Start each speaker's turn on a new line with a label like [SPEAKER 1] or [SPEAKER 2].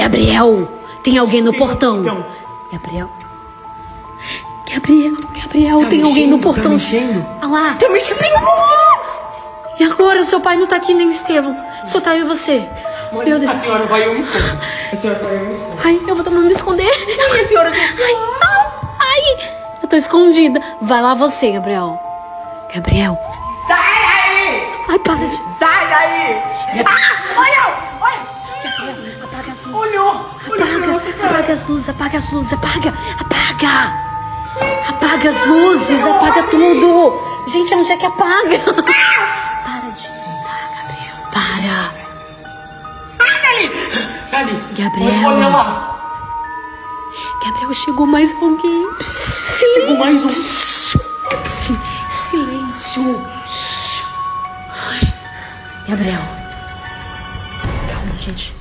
[SPEAKER 1] Gabriel, tem alguém no portão.
[SPEAKER 2] Então.
[SPEAKER 1] Gabriel, tem alguém no portão.
[SPEAKER 2] Tá mexendo?
[SPEAKER 1] Ah lá.
[SPEAKER 2] Tá mexendo.
[SPEAKER 1] E agora? Seu pai não tá aqui, nem o Estevão. Só tá eu e você.
[SPEAKER 2] Mãe,
[SPEAKER 1] Meu Deus.
[SPEAKER 2] a senhora vai, eu me escondo. A senhora vai, eu me escondo.
[SPEAKER 1] Ai, eu vou também me esconder.
[SPEAKER 2] Ai, a senhora tem...
[SPEAKER 1] Ai, eu tô escondida. Vai lá você, Gabriel. Gabriel.
[SPEAKER 2] Sai daí!
[SPEAKER 1] Ai, para de...
[SPEAKER 2] Sai daí! Olha!
[SPEAKER 1] Apaga as luzes.
[SPEAKER 2] Olhou!
[SPEAKER 1] Apaga as luzes, apaga as luzes, apaga! Apaga as luzes, apaga tudo! Gente, onde é que apaga? Para de gritar, Gabriel. Para!
[SPEAKER 2] Dali!
[SPEAKER 1] Gabriel.
[SPEAKER 2] Olha lá!
[SPEAKER 1] Gabriel, chegou mais alguém. Silêncio!
[SPEAKER 2] Chegou mais um.
[SPEAKER 1] Silêncio! Ai. Gabriel. Calma, gente.